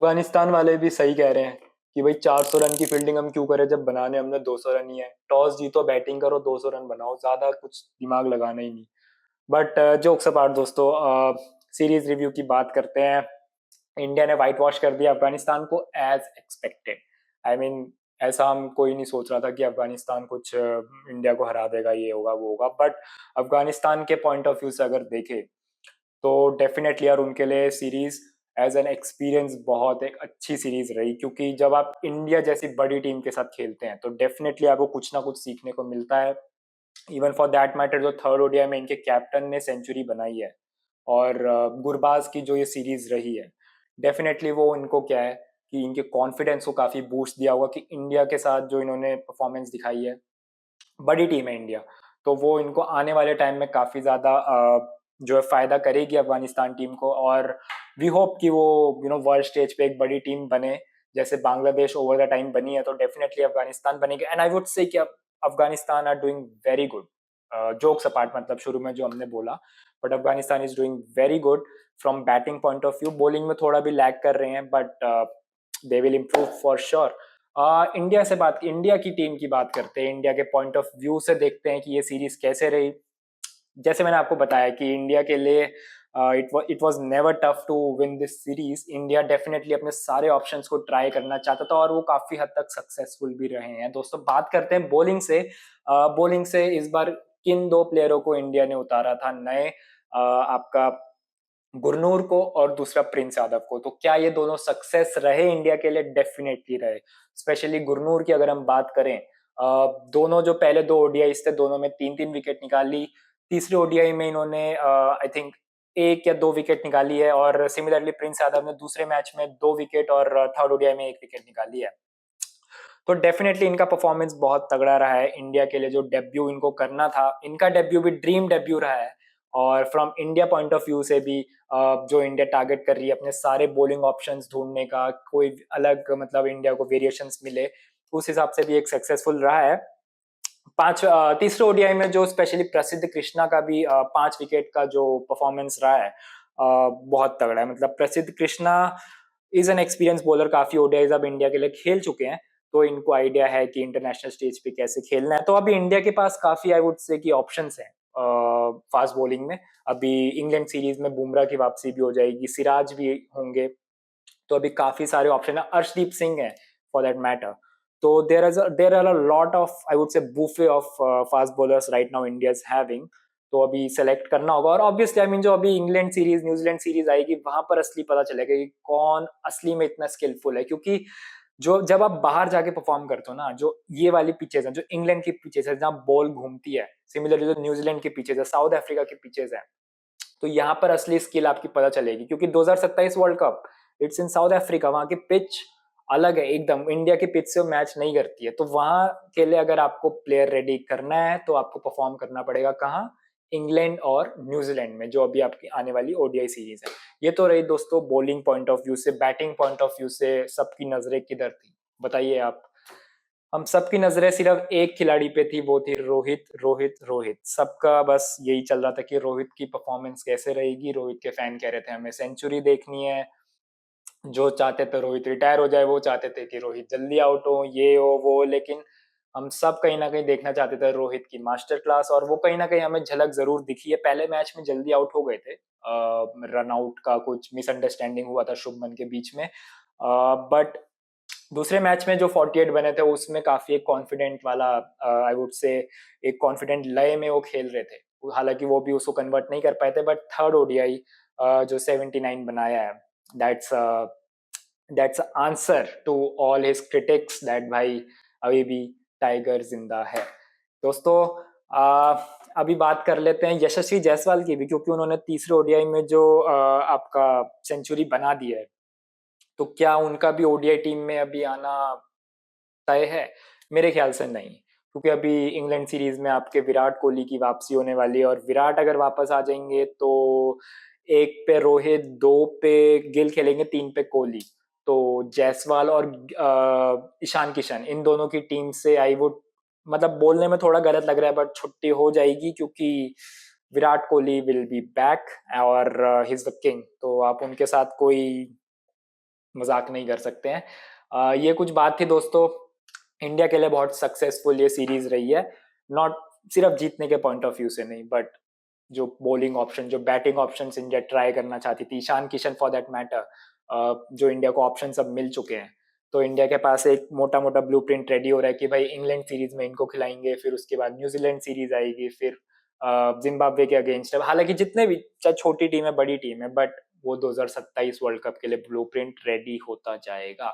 अफगानिस्तान वाले भी सही कह रहे हैं कि भाई 400 रन की फील्डिंग हम क्यों करें जब बनाने हमने 200 रन ही है। टॉस जीतो, बैटिंग करो, 200 रन बनाओ, ज्यादा कुछ दिमाग लगाना ही नहीं। बट जोक्स अपार्ट दोस्तों, सीरीज रिव्यू की बात करते हैं। इंडिया ने व्हाइट वॉश कर दिया अफगानिस्तान को एज एक्सपेक्टेड। आई मीन, ऐसा हम कोई नहीं सोच रहा था कि अफगानिस्तान कुछ इंडिया को हरा देगा, ये होगा वो होगा। बट अफगानिस्तान के पॉइंट ऑफ व्यू से अगर देखें तो डेफिनेटली यार उनके लिए सीरीज एज एन एक्सपीरियंस बहुत एक अच्छी सीरीज रही, क्योंकि जब आप इंडिया जैसी बड़ी टीम के साथ खेलते हैं तो डेफिनेटली आपको कुछ ना कुछ सीखने को मिलता है। इवन फॉर दैट मैटर, जो थर्ड ओडीआई में इनके कैप्टन ने सेंचुरी बनाई है और गुरबाज की जो ये सीरीज रही है, डेफिनेटली वो इनको क्या है कि इनके कॉन्फिडेंस को काफी बूस्ट दिया होगा कि इंडिया के साथ जो इन्होंने परफॉर्मेंस दिखाई है, बड़ी टीम है इंडिया, तो वो इनको आने वाले टाइम में काफी ज्यादा जो है फायदा करेगी अफगानिस्तान टीम को। और वी होप कि वो वर्ल्ड स्टेज पे एक बड़ी टीम बने, जैसे बांग्लादेश ओवर द टाइम बनी है, तो डेफिनेटली अफगानिस्तान बनेगी। एंड आई वुड से कि Afghanistan are doing very good. Jokes apart, मतलब शुरू में जो हमने बोला, but Afghanistan is doing very good from batting point of view. Bowling में थोड़ा भी लैग कर रहे हैं, but they will improve for sure. India की टीम की बात करते हैं, इंडिया के पॉइंट ऑफ व्यू से देखते हैं कि ये सीरीज कैसे रही। जैसे मैंने आपको बताया कि इंडिया के लिए it was never tough to win this series. India definitely अपने सारे ऑप्शंस को ट्राई करना चाहता था और वो काफी हद तक सक्सेसफुल भी रहे हैं। दोस्तों, बात करते हैं बॉलिंग से। बॉलिंग से इस बार किन दो प्लेयरों को इंडिया ने उतारा था नए, आपका गुरनूर को और दूसरा प्रिंस यादव को। तो क्या ये दोनों सक्सेस रहे इंडिया के लिए? डेफिनेटली रहे। स्पेशली गुरनूर की अगर हम बात करें, दोनों जो पहले दो ओडीआई थे दोनों में तीन तीन विकेट निकाली। तीसरे ओडीआई में इन्होंने आई थिंक एक या दो विकेट निकाली है, और सिमिलरली प्रिंस यादव ने दूसरे मैच में दो विकेट और थर्ड ओडीआई में एक विकेट निकाली है। तो डेफिनेटली इनका परफॉर्मेंस बहुत तगड़ा रहा है इंडिया के लिए। जो डेब्यू इनको करना था, इनका डेब्यू भी ड्रीम डेब्यू रहा है। और from India point of view से भी जो इंडिया टारगेट कर रही है अपने सारे बॉलिंग ऑप्शंस ढूंढने का, कोई अलग मतलब इंडिया को वेरिएशंस मिले, उस हिसाब से भी एक सक्सेसफुल रहा है। तीसरे ओडीआई में जो स्पेशली प्रसिद्ध कृष्णा का भी 5 विकेट का जो परफॉर्मेंस रहा है, बहुत तगड़ा है। मतलब प्रसिद्ध Krishna is an experience bowler, काफी ओडीआईज अब इंडिया के लिए खेल चुके हैं, तो इनको आइडिया है कि इंटरनेशनल स्टेज पे कैसे खेलना है। तो अभी इंडिया के पास काफी आई वुड से कि ऑप्शंस हैं फास्ट बॉलिंग में। अभी इंग्लैंड सीरीज में बुमराह की वापसी भी हो जाएगी, सिराज भी होंगे, तो अभी काफी सारे ऑप्शन है, अर्शदीप सिंह है फॉर दैट मैटर। तो there are a lot of I would say buffet of fast bowlers right now India is having. तो अभी सेलेक्ट करना होगा, और ऑब्वियसली आई मीन जो अभी इंग्लैंड सीरीज न्यूजीलैंड सीरीज आएगी वहां पर असली पता चलेगा कि कौन असली में इतना स्किलफुल है। क्योंकि जो जब आप बाहर जाके परफॉर्म करते हो ना, जो ये वाली पिचेज है, जो इंग्लैंड की पिचेज है जहाँ बॉल घूमती है, सिमिलरली जो न्यूजीलैंड की पिचेज है, साउथ अफ्रीका की पिचेज है, तो यहाँ पर असली स्किल आपकी पता चलेगी। क्योंकि 2027 world cup it's in south Africa, वहां की पिच अलग है एकदम, इंडिया की पिच से मैच नहीं करती है। तो वहां के लिए अगर आपको प्लेयर रेडी करना है तो आपको परफॉर्म करना पड़ेगा कहाँ? इंग्लैंड और न्यूजीलैंड में, जो अभी आपकी आने वाली ओडीआई सीरीज है। ये तो रही दोस्तों बॉलिंग पॉइंट ऑफ व्यू से। बैटिंग पॉइंट ऑफ व्यू से सबकी नजरें किधर थी बताइए आप? हम सबकी नजरें सिर्फ एक खिलाड़ी पे थी, वो थी रोहित रोहित रोहित। सबका बस यही चल रहा था कि रोहित की परफॉर्मेंस कैसे रहेगी। रोहित के फैन कह रहे थे हमें सेंचुरी देखनी है, जो चाहते थे रोहित रिटायर हो जाए, वो चाहते थे कि रोहित जल्दी आउट हो, ये हो वो हो। लेकिन हम सब कहीं ना कहीं देखना चाहते थे रोहित की मास्टर क्लास, और वो कहीं ना कहीं हमें झलक जरूर दिखी है। पहले मैच में जल्दी आउट हो गए थे, रन आउट का कुछ मिसअंडरस्टैंडिंग हुआ था शुभमन के बीच में, बट दूसरे मैच में जो 48 बने थे उसमें काफी एक कॉन्फिडेंट वाला, आई वुड से एक कॉन्फिडेंट लय में वो खेल रहे थे। हालांकि वो भी उसको कन्वर्ट नहीं कर पाए थे, बट थर्ड ओडीआई जो 79 बनाया है, that's that's answer to all his critics that भाई अभी भी टाइगर जिंदा है। दोस्तों, अभी बात कर लेते हैं यशस्वी जायसवाल की भी, क्योंकि उन्होंने तीसरे ओडीआई में जो आपका सेंचुरी बना दी है, तो क्या उनका भी ओडीआई टीम में अभी आना तय है? मेरे ख्याल से नहीं, क्योंकि अभी इंग्लैंड सीरीज में आपके विराट कोहली की वापसी होने वाली है, और विराट अगर वापस आ जाएंगे तो एक पे रोहित, दो पे गिल खेलेंगे, तीन पे कोहली। तो जायसवाल और ईशान किशन, इन दोनों की टीम से आई वुड, मतलब बोलने में थोड़ा गलत लग रहा है बट छुट्टी हो जाएगी, क्योंकि Virat Kohli will be back और ही इज द किंग। तो आप उनके साथ कोई मजाक नहीं कर सकते हैं। ये कुछ बात थी दोस्तों, इंडिया के लिए बहुत सक्सेसफुल ये सीरीज रही है, नॉट सिर्फ जीतने के पॉइंट ऑफ व्यू से नहीं, बट जो बॉलिंग ऑप्शन, जो बैटिंग ऑप्शंस इंडिया ट्राई करना चाहती थी, Ishan Kishan for that matter, जो इंडिया को ऑप्शन सब मिल चुके हैं, तो इंडिया के पास एक मोटा मोटा ब्लूप्रिंट रेडी हो रहा है कि भाई इंग्लैंड सीरीज में इनको खिलाएंगे, फिर उसके बाद न्यूजीलैंड सीरीज आएगी, फिर जिम्बाब्वे के अगेंस्ट है। हालांकि जितने भी, चाहे छोटी टीम है बड़ी टीम है, बट वो 2027 वर्ल्ड कप के लिए ब्लूप्रिंट रेडी होता जाएगा।